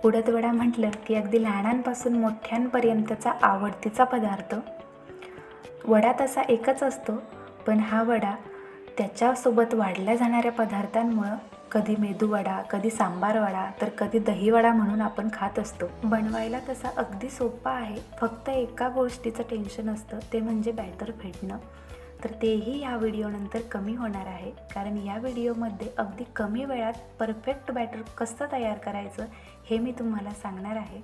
उडद वडा म्हटलं की अगदी लहानांपासून मोठ्यांपर्यंतचा आवडतीचा पदार्थ. वडा तसा एकच असतो, पण हा वडा त्याच्यासोबत वाढल्या जाणाऱ्या पदार्थांमुळं कधी मेदूवडा, कधी सांबार वडा, तर कधी दहीवडा म्हणून आपण खात असतो. बनवायला तसा अगदी सोपा आहे. फक्त एका गोष्टीचं टेन्शन असतं, ते म्हणजे बॅटर फेटणं. तर तेही या व्हिडिओनंतर कमी होणार आहे, कारण या व्हिडिओमध्ये अगदी कमी वेळात परफेक्ट बॅटर कसं तयार करायचं हे मी तुम्हाला सांगणार आहे.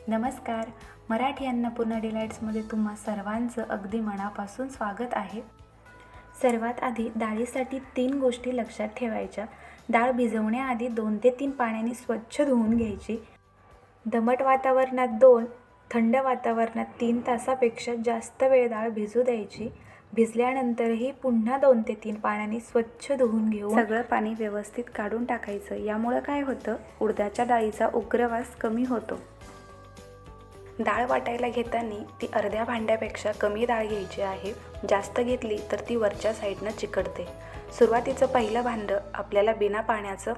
नमस्कार, मराठी अन्नपूर्णा डिलाईट्समध्ये तुम्हा सर्वांचं अगदी मनापासून स्वागत आहे. सर्वात आधी डाळीसाठी 3 गोष्टी लक्षात ठेवायच्या. डाळ भिजवण्याआधी 2 ते 3 पाण्याने स्वच्छ धुवून घ्यायची. दमट वातावरणात 2, थंड वातावरणात 3 तासापेक्षा जास्त वेळ डाळ भिजू द्यायची. भिजल्यानंतरही पुन्हा 2 ते 3 पाण्याने स्वच्छ धुवून घेऊन सगळं पाणी व्यवस्थित काढून टाकायचं. यामुळं काय होतं, उडदाच्या डाळीचा उग्रवास कमी होतो. डाळ वाटायला घेताना ती अर्ध्या भांड्यापेक्षा कमी डाळ घ्यायची आहे. जास्त घेतली तर ती वरच्या साईडनं चिकटते. सुरुवातीचं पहिलं भांडं आपल्याला बिना पाण्याचं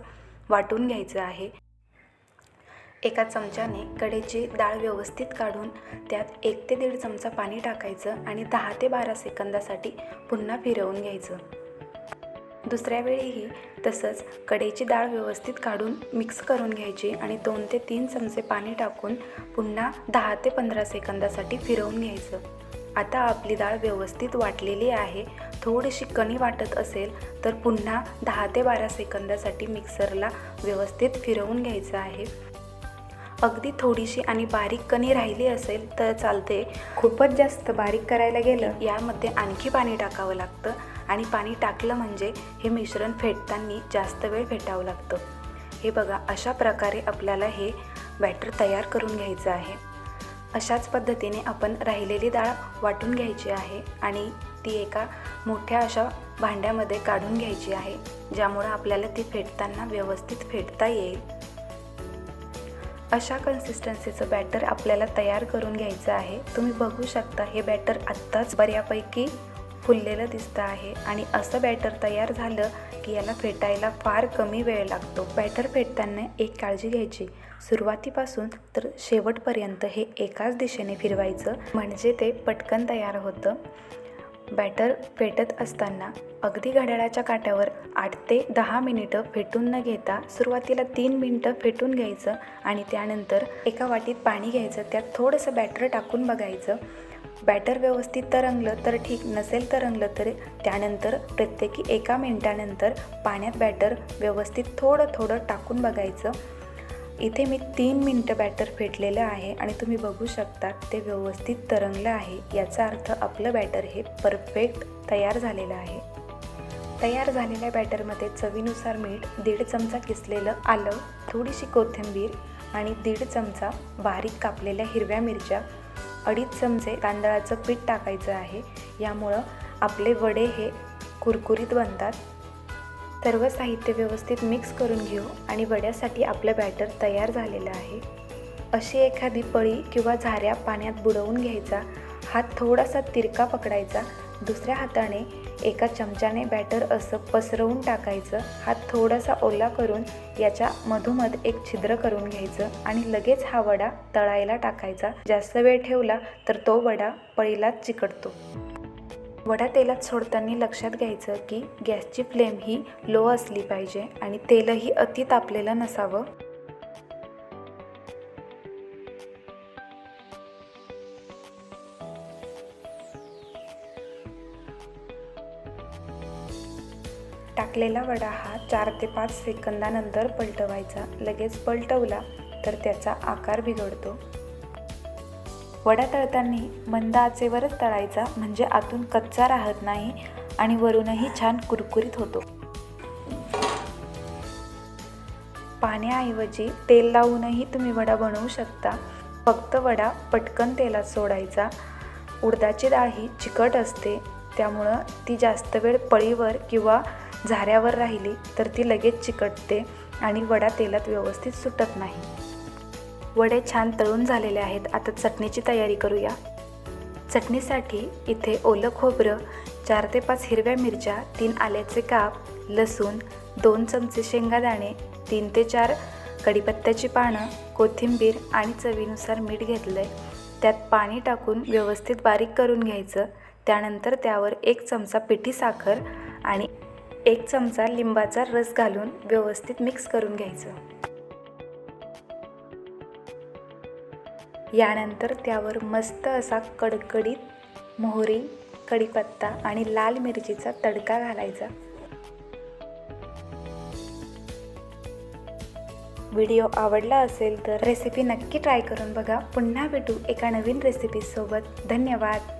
वाटून घ्यायचं आहे. एका चमच्याने कढईची डाळ व्यवस्थित काढून त्यात 1 ते 1.5 चमचा पाणी टाकायचं आणि 10 ते 12 सेकंदासाठी पुन्हा फिरवून घ्यायचं. दुसऱ्या वेळीही तसंच कढईची डाळ व्यवस्थित काढून मिक्स करून घ्यायची आणि 2 ते 3 चमचे पाणी टाकून पुन्हा 10 ते 15 सेकंदासाठी फिरवून घ्यायचं. आता आपली डाळ व्यवस्थित वाटलेली आहे. थोडीशी कणी वाटत असेल तर पुन्हा 10 ते 12 सेकंदासाठी मिक्सरला व्यवस्थित फिरवून घ्यायचं आहे. अगदी थोडीशी आणि बारीक कणी राहिली असेल तर चालते. खूपच जास्त बारीक करायला गेलं यामध्ये आणखी पाणी टाकावं लागतं आणि पाणी टाकलं म्हणजे हे मिश्रण फेटताना जास्त वेळ फेटावं लागतं. हे बघा, अशा प्रकारे आपल्याला हे बॅटर तयार करून घ्यायचं आहे. अशाच पद्धतीने आपण राहिलेली डाळ वाटून घ्यायची आहे आणि ती एका मोठ्या अशा भांड्यामध्ये काढून घ्यायची आहे, ज्यामुळं आपल्याला ती फेटताना व्यवस्थित फेटता येईल. अशा कन्सिस्टन्सीचं बॅटर आपल्याला तयार करून घ्यायचं आहे. तुम्ही बघू शकता, हे बॅटर आत्ताच बऱ्यापैकी फुललेलं दिसतं आहे आणि असं बॅटर तयार झालं की याला फेटायला फार कमी वेळ लागतो. बॅटर फेटताना एक काळजी घ्यायची, सुरुवातीपासून तर शेवटपर्यंत हे एकाच दिशेने फिरवायचं, म्हणजे ते पटकन तयार होतं. बॅटर फेटत असताना अगदी घड्याळाच्या काट्यावर 8 ते 10 मिनिटं फेटून न घेता सुरुवातीला 3 मिनिटं फेटून घ्यायचं आणि त्यानंतर एका वाटीत पाणी घ्यायचं, त्यात थोडंसं बॅटर टाकून बघायचं. बॅटर व्यवस्थित तरंगलं तर ठीक, नसेल तरंगलं तर त्यानंतर प्रत्येकी 1 मिनिटानंतर पाण्यात बॅटर व्यवस्थित थोडं थोडं टाकून बघायचं. इथे मी 3 मिनिटं बॅटर फेटलेलं आहे आणि तुम्ही बघू शकता ते व्यवस्थित तरंगलं आहे. याचा अर्थ आपलं बॅटर हे परफेक्ट तयार झालेलं आहे. तयार झालेल्या बॅटरमध्ये चवीनुसार मीठ, 1.5 चमचा किसलेलं आलं, थोडीशी कोथिंबीर आणि 1.5 चमचा बारीक कापलेल्या हिरव्या मिरच्या, 2.5 चमचे तांदळाचं पीठ टाकायचं आहे. यामुळं आपले वडे हे कुरकुरीत बनतात. सर्व साहित्य व्यवस्थित मिक्स करून घेऊ आणि वड्यासाठी आपलं बॅटर तयार झालेलं आहे. अशी एखादी पळी किंवा झाऱ्या पाण्यात बुडवून घ्यायचा. हात थोडासा तिरका पकडायचा. दुसऱ्या हाताने एका चमच्याने बॅटर असं पसरवून टाकायचं. हात थोडासा ओला करून याच्या मधोमध एक छिद्र करून घ्यायचं आणि लगेच हा वडा तळायला टाकायचा. जास्त वेळ ठेवला तर तो वडा पळीलाच चिकटतो. वडा तेलात सोडताना लक्षात घ्यायचं की गॅसची फ्लेम ही लो असली पाहिजे आणि तेलही अति तापलेलं नसावं. टाकलेला वडा हा 4 ते 5 सेकंदानंतर पलटवायचा. लगेच पलटवला तर त्याचा आकार बिघडतो. वडा तळताना मंद आचेवरच तळायचा, म्हणजे आतून कच्चा राहत नाही आणि वरूनही छान कुरकुरीत होतो. पाण्याऐवजी तेल लावूनही तुम्ही वडा बनवू शकता. फक्त वडा पटकन तेलात सोडायचा. उडदाची डाळ ही चिकट असते, त्यामुळं ती जास्त वेळ पळीवर किंवा झाऱ्यावर राहिली तर ती लगेच चिकटते आणि वडा तेलात व्यवस्थित सुटत नाही. वडे छान तळून झालेले आहेत. आता चटणीची तयारी करूया. चटणीसाठी इथे ओलं खोबरं, 4 ते 5 हिरव्या मिरच्या, 3 आल्याचे काप, लसूण, 2 चमचे शेंगादाणे, 3 ते 4 कढीपत्त्याची पानं, कोथिंबीर आणि चवीनुसार मीठ घेतलं आहे. त्यात पाणी टाकून व्यवस्थित बारीक करून घ्यायचं. त्यानंतर त्यावर 1 चमचा पिठी साखर आणि 1 चमचा लिंबाचा रस घालून व्यवस्थित मिक्स करून घ्यायचं. यानंतर त्यावर मस्त असा कडकडीत मोहरी, कढीपत्ता आणि लाल मिरचीचा तडका घालायचा. व्हिडिओ आवडला असेल तर रेसिपी नक्की ट्राय करून बघा. पुन्हा भेटू एका नवीन रेसिपीसोबत. धन्यवाद.